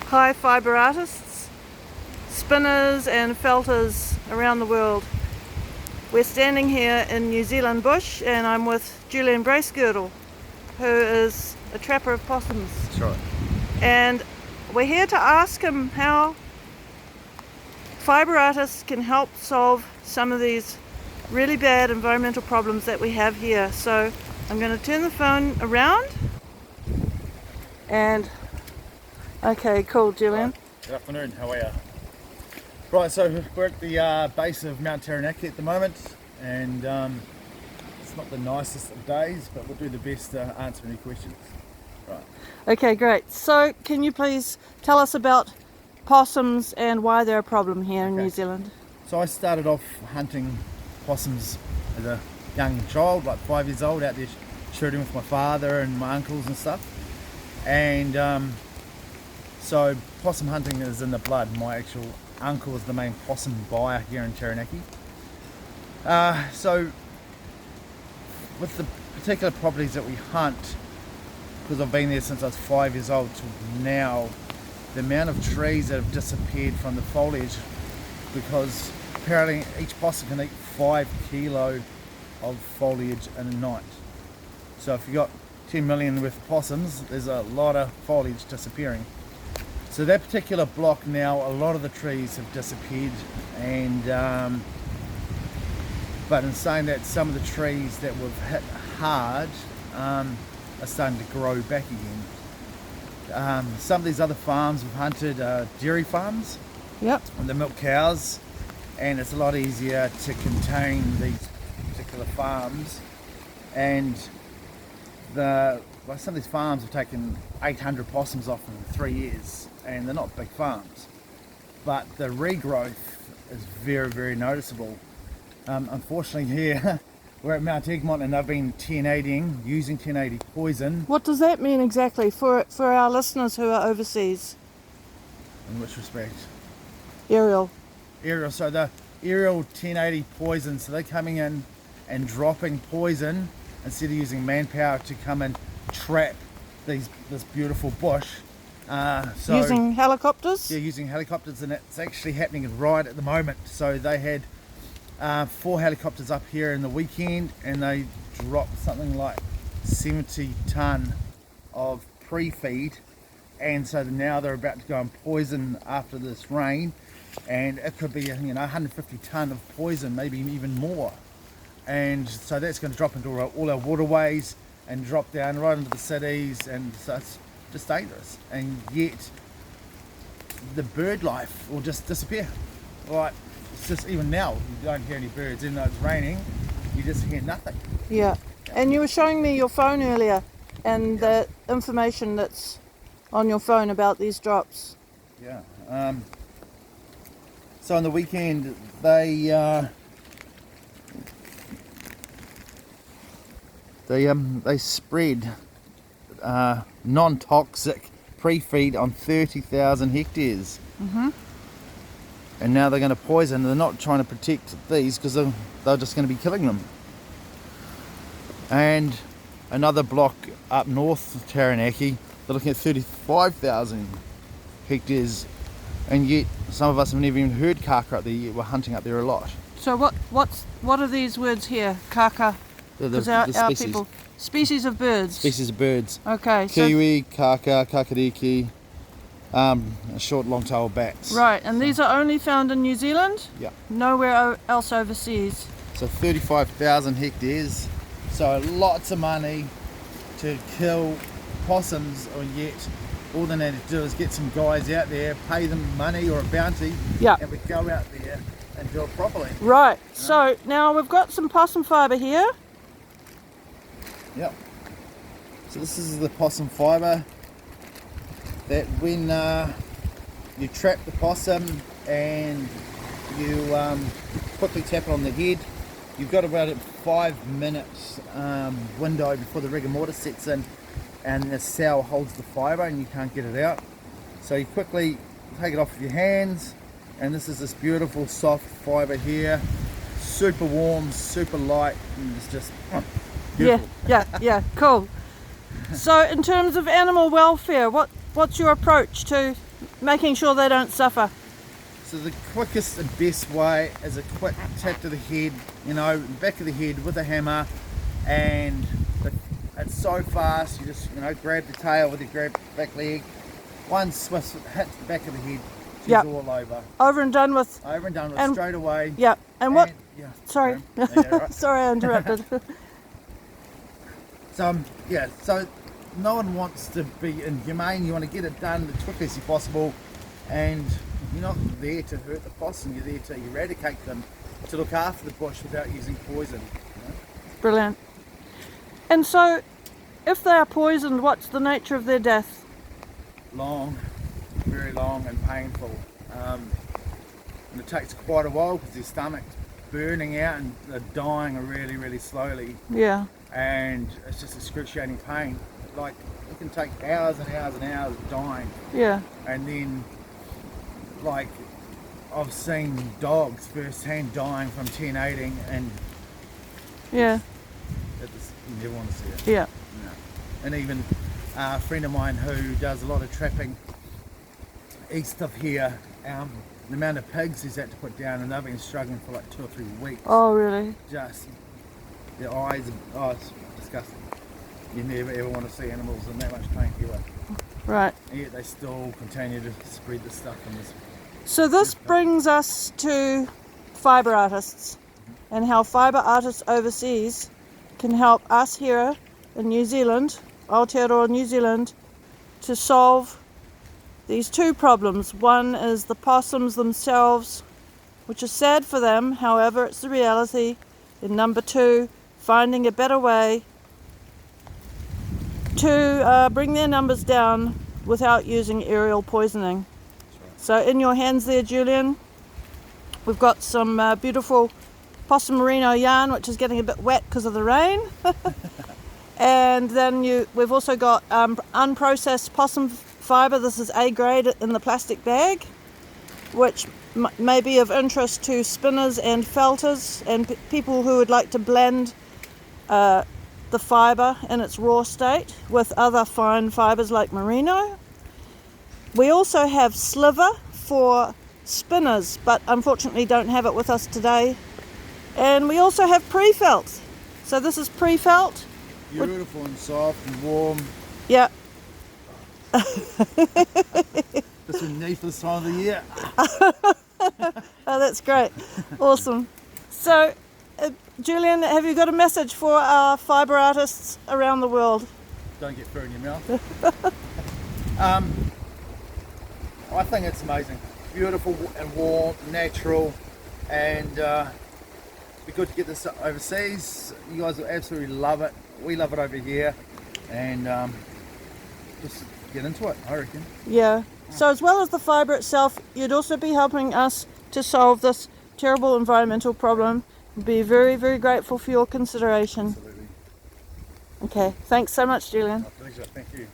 high fibre artists, spinners and felters around the world. We're standing here in New Zealand bush and I'm with Julian Bracegirdle, who is a trapper of possums. That's right. And we're here to ask him how fibre artists can help solve some of these really bad environmental problems that we have here. So I'm going to turn the phone around and okay, cool, Julian. Right. Good afternoon, how are you? Right, so we're at the base of Mount Taranaki at the moment, and it's not the nicest of days, but we'll do the best to answer any questions. Right. Okay, great. So can you please tell us about possums and why they're a problem here in New Zealand? So I started off hunting possums as a young child, like 5 years old, out there shooting with my father and my uncles and stuff. And so possum hunting is in the blood. My actual uncle is the main possum buyer here in Taranaki. So with the particular properties that we hunt, because I've been there since I was 5 years old to now, the amount of trees that have disappeared from the foliage, because apparently each possum can eat 5 kilo of foliage in a night. So if you've got 10 million worth of possums, there's a lot of foliage disappearing. So that particular block now, a lot of the trees have disappeared, and but in saying that, some of the trees that we've hit hard are starting to grow back again. Some of these other farms we've hunted are dairy farms. Yep. And they milk cows, and it's a lot easier to contain these particular farms. And some of these farms have taken 800 possums off in 3 years, and they're not big farms, but the regrowth is very, very noticeable. Unfortunately here we're at Mount Egmont and they've been using 1080 poison. What does that mean exactly for our listeners who are overseas? In which respect? Aerial, So the aerial 1080 poison, so they're coming in and dropping poison instead of using manpower to come and trap this beautiful bush. So using helicopters? Yeah, using helicopters, and it's actually happening right at the moment. So they had 4 helicopters up here in the weekend, and they dropped something like 70 tonne of pre-feed, and so now they're about to go and poison after this rain, and it could be 150 tonne of poison, maybe even more. And so that's going to drop into all our waterways and drop down right into the cities, and so it's just dangerous. And yet the bird life will just disappear. Like, it's just, even now you don't hear any birds, even though it's raining, you just hear nothing. Yeah. And you were showing me your phone earlier and the information that's on your phone about these drops. Yeah. So on the weekend they spread non-toxic pre-feed on 30,000 hectares. Mm-hmm. And now they're going to poison. They're not trying to protect these because they're just going to be killing them. And another block up north of Taranaki, they're looking at 35,000 hectares, and yet some of us have never even heard kaka up there, yet we're hunting up there a lot. So what are these words here? Kaka? The Our species. people. Species of birds. Species of birds. Okay. Kiwi, kaka, kakariki, short long-tailed bats. Right, and these are only found in New Zealand? Yeah. Nowhere else overseas? So 35,000 hectares. So lots of money to kill possums, or yet all they need to do is get some guys out there, pay them money or a bounty, Yeah. and we go out there and do it properly. Right, so now we've got some possum fibre here. Yep. So this is the possum fibre that when you trap the possum and you quickly tap it on the head, you've got about a 5 minutes window before the rigor mortis sets in, and the cell holds the fibre and you can't get it out. So you quickly take it off with your hands, and this is this beautiful soft fibre here, super warm, super light, and it's just beautiful. Yeah, cool. So in terms of animal welfare, what's your approach to making sure they don't suffer. So the quickest and best way is a quick tap to the head, you know, back of the head with a hammer, and it's so fast. You just, you know, grab the tail with your back leg. One swift hit the back of the head, she's Yep. all over. Over and done with. Over and done with, And- straight away. Yeah. And what? Yeah. Sorry. Yeah, right. Sorry, I interrupted. So yeah, so no one wants to be inhumane. You want to get it done as quickly as possible, and you're not there to hurt the possum. You're there to eradicate them, to look after the bush without using poison. You know? Brilliant. And so, if they are poisoned, what's the nature of their death? Long, very long and painful. And it takes quite a while because their stomach's burning out and they're dying really, really slowly. Yeah. And it's just excruciating pain. Like, it can take hours and hours and hours of dying. Yeah. And then, like, I've seen dogs firsthand dying from tennating, and Yeah. you never want to see it. Yeah. No. And even a friend of mine who does a lot of trapping east of here, the amount of pigs he's had to put down, and they've been struggling for like 2 or 3 weeks. Oh, really? Just their eyes, oh, it's disgusting. You never ever want to see animals in that much pain ever. Right. And yet they still continue to spread the stuff in this. So this brings us to fibre artists and how fibre artists overseas can help us here in New Zealand, Aotearoa New Zealand, to solve these two problems. One is the possums themselves, which is sad for them, however it's the reality. And number two, finding a better way to bring their numbers down without using aerial poisoning. So in your hands there, Julian, we've got some beautiful Possum-Merino yarn, which is getting a bit wet because of the rain. And then we've also got unprocessed possum fibre. This is A grade in the plastic bag, which may be of interest to spinners and felters and people who would like to blend the fibre in its raw state with other fine fibres like merino. We also have sliver for spinners, but unfortunately don't have it with us today. And we also have pre-felt. So this is pre-felt. Beautiful and soft and warm. Yeah. This we need for this time of the year. Oh, that's great. Awesome. So, Julian, have you got a message for our fibre artists around the world? Don't get fur in your mouth. I think it's amazing. Beautiful and warm, natural, and be good to get this overseas. You guys will absolutely love it. We love it over here, and just get into it, I reckon. Yeah. So as well as the fibre itself, you'd also be helping us to solve this terrible environmental problem. Be very, very grateful for your consideration. Absolutely. Okay. Thanks so much, Julian. My pleasure. Thank you.